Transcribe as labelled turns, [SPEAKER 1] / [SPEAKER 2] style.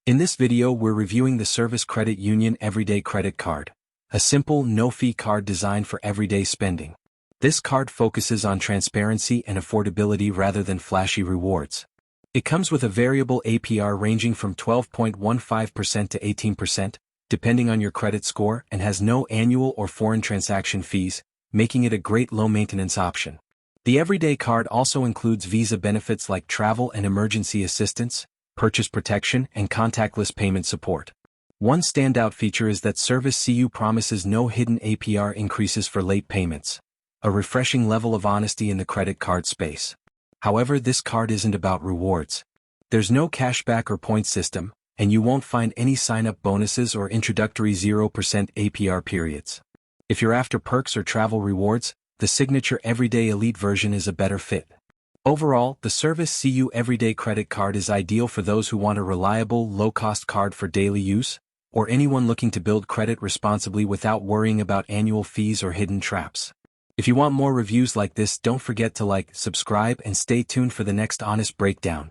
[SPEAKER 1] In this video we're reviewing the Service Credit Union Everyday Credit Card, a simple, no-fee card designed for everyday spending. This card focuses on transparency and affordability rather than flashy rewards. It comes with a variable APR ranging from 12.15% to 18%, depending on your credit score, and has no annual or foreign transaction fees, making it a great low-maintenance option. The Everyday Card also includes Visa benefits like travel and emergency assistance, purchase protection, and contactless payment support. One standout feature is that Service CU promises no hidden APR increases for late payments, a refreshing level of honesty in the credit card space. However, this card isn't about rewards. There's no cashback or points system, and you won't find any sign-up bonuses or introductory 0% APR periods. If you're after perks or travel rewards, the signature Everyday Elite version is a better fit. Overall, the Service CU Everyday Credit Card is ideal for those who want a reliable, low-cost card for daily use, or anyone looking to build credit responsibly without worrying about annual fees or hidden traps. If you want more reviews like this, don't forget to like, subscribe, and stay tuned for the next honest breakdown.